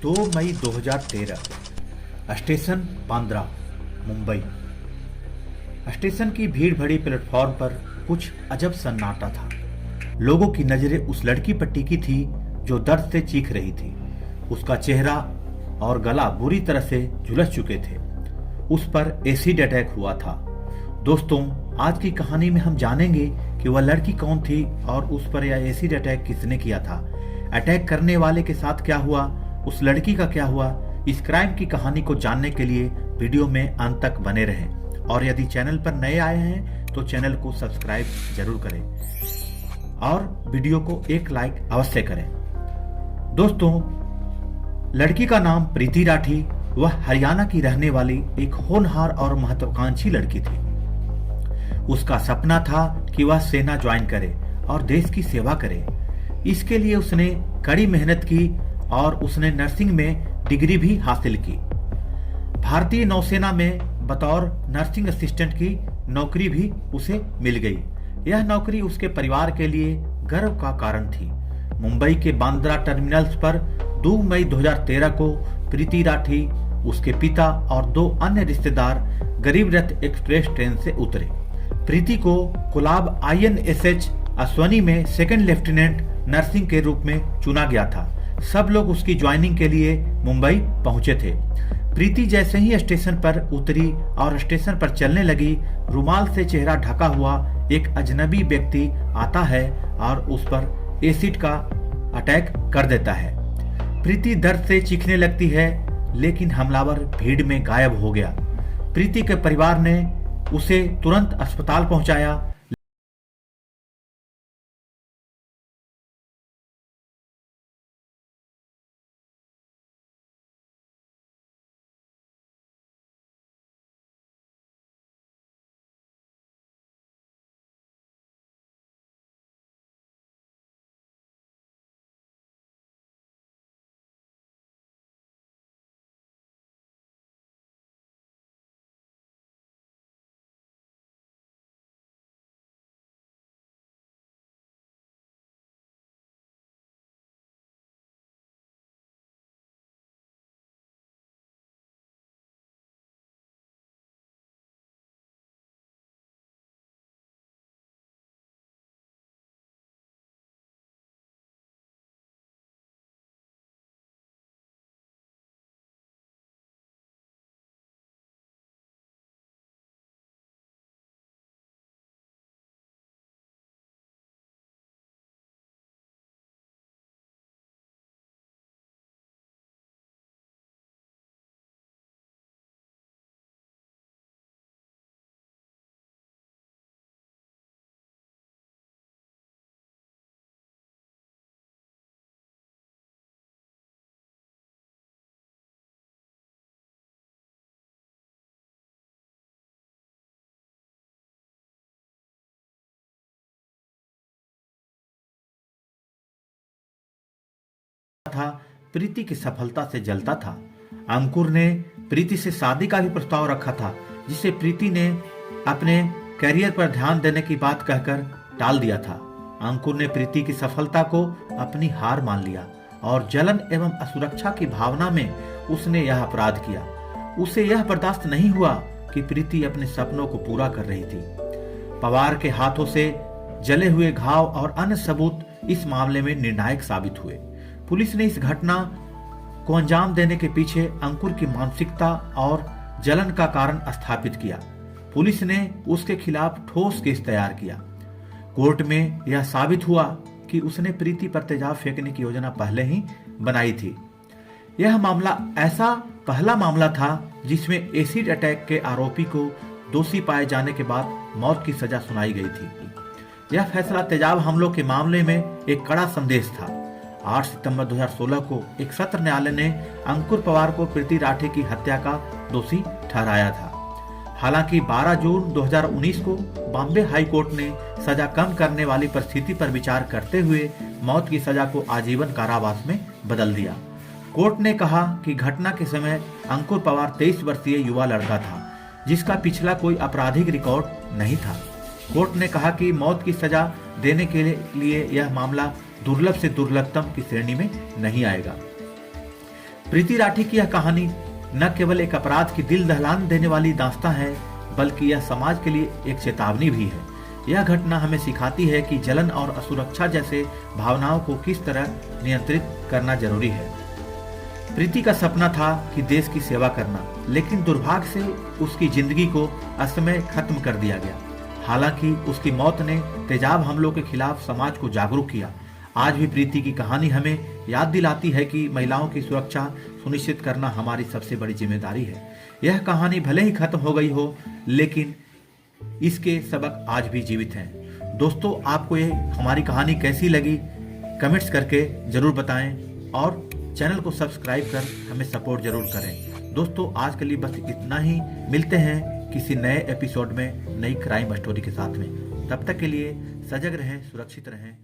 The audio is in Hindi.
2 मई 2013, स्टेशन बांद्रा, मुंबई। स्टेशन की भीड़ भरी प्लेटफॉर्म पर कुछ अजब सन्नाटा था। लोगों की नजरें उस लड़की पर टिकी थी जो दर्द से चीख रही थी। उसका चेहरा और गला बुरी तरह से झुलस चुके थे। उस पर एसिड अटैक हुआ था। दोस्तों, आज की कहानी में हम जानेंगे कि वह लड़की कौन थी और उस पर यह एसिड अटैक किसने किया था, अटैक करने वाले के साथ क्या हुआ, उस लड़की का क्या हुआ। इस क्राइम की कहानी को जानने के लिए वीडियो में अंत तक बने रहें और यदि चैनल पर नए आए हैं तो चैनल को सब्सक्राइब जरूर करें और वीडियो को एक लाइक अवश्य करें। दोस्तों, लड़की का नाम प्रीति राठी, वह हरियाणा की रहने वाली एक होनहार और महत्वाकांक्षी लड़की थी। उसका सपना था कि वह सेना ज्वाइन करे और देश की सेवा करे। इसके लिए उसने कड़ी मेहनत की और उसने नर्सिंग में डिग्री भी हासिल की। भारतीय नौसेना में बतौर नर्सिंग असिस्टेंट की नौकरी भी उसे मिल गई। यह नौकरी उसके परिवार के लिए गर्व का कारण थी। मुंबई के बांद्रा टर्मिनल्स पर 2 मई 2013 को प्रीति राठी, उसके पिता और 2 अन्य रिश्तेदार गरीब रथ एक्सप्रेस ट्रेन से उतरे। प्रीति को कोलाब INSH अश्वनी में सेकंड लेफ्टिनेंट नर्सिंग के रूप में चुना गया था। सब लोग उसकी ज्वाइनिंग के लिए मुंबई पहुंचे थे। प्रीति जैसे ही स्टेशन पर उतरी और स्टेशन पर चलने लगी, रुमाल से चेहरा ढका हुआ एक अजनबी व्यक्ति आता है और उस पर एसिड का अटैक कर देता है। प्रीति दर्द से चीखने लगती है, लेकिन हमलावर भीड़ में गायब हो गया। प्रीति के परिवार ने उसे तुरंत अस्पताल पहुंचाया। था प्रीति की सफलता से जलता था। अंकुर ने प्रीति से शादी का भी प्रस्ताव रखा था, जिसे प्रीति ने अपने करियर पर ध्यान देने की बात कहकर टाल दिया था। अंकुर ने प्रीति की सफलता को अपनी हार मान लिया और जलन एवं असुरक्षा की भावना में उसने यह अपराध किया। उसे यह बर्दाश्त नहीं हुआ कि प्रीति अपने सपनों को पूरा कर रही थी। पवार के हाथों से जले हुए घाव और अन्य सबूत इस मामले में निर्णायक साबित हुए। पुलिस ने इस घटना को अंजाम देने के पीछे अंकुर की मानसिकता और जलन का कारण स्थापित किया। पुलिस ने उसके खिलाफ ठोस केस तैयार किया। कोर्ट में यह साबित हुआ कि उसने प्रीति पर तेजाब फेंकने की योजना पहले ही बनाई थी। यह मामला ऐसा पहला मामला था जिसमें एसिड अटैक के आरोपी को दोषी पाए जाने के बाद मौत की सजा सुनाई गई थी। यह फैसला तेजाब हमलों के मामले में एक कड़ा संदेश था। 8 सितंबर 2016 को एक सत्र न्यायालय ने अंकुर पवार को प्रीति राठी की हत्या का दोषी ठहराया था। हालांकि 12 जून 2019 को बॉम्बे हाई कोर्ट ने सजा कम करने वाली परिस्थिति पर विचार करते हुए मौत की सजा को आजीवन कारावास में बदल दिया। कोर्ट ने कहा कि घटना के समय अंकुर पवार 23 वर्षीय युवा लड़का था, जिसका पिछला कोई आपराधिक रिकॉर्ड नहीं था। कोर्ट ने कहा कि मौत की सजा देने के लिए यह मामला दुर्लभ से दुर्लभतम की श्रेणी में नहीं आएगा। प्रीति राठी की यह कहानी न केवल एक अपराध की दिल दहलान देने वाली दास्तां है, बल्कि यह समाज के लिए एक चेतावनी भी है। यह घटना हमें सिखाती है कि जलन और असुरक्षा जैसे भावनाओं को किस तरह नियंत्रित करना जरूरी है। प्रीति का सपना था कि देश की सेवा करना, लेकिन दुर्भाग्य से उसकी जिंदगी को असमय खत्म कर दिया गया। हालांकि उसकी मौत ने तेजाब हमलों के खिलाफ समाज को जागरूक किया। आज भी प्रीति की कहानी हमें याद दिलाती है कि महिलाओं की सुरक्षा सुनिश्चित करना हमारी सबसे बड़ी जिम्मेदारी है। यह कहानी भले ही खत्म हो गई हो, लेकिन इसके सबक आज भी जीवित हैं। दोस्तों, आपको ये हमारी कहानी कैसी लगी कमेंट्स करके जरूर बताएं और चैनल को सब्सक्राइब कर हमें सपोर्ट जरूर करें। दोस्तों, आज के लिए बस इतना ही। मिलते हैं किसी नए एपिसोड में नई क्राइम स्टोरी के साथ में। तब तक के लिए सजग रहें, सुरक्षित रहें।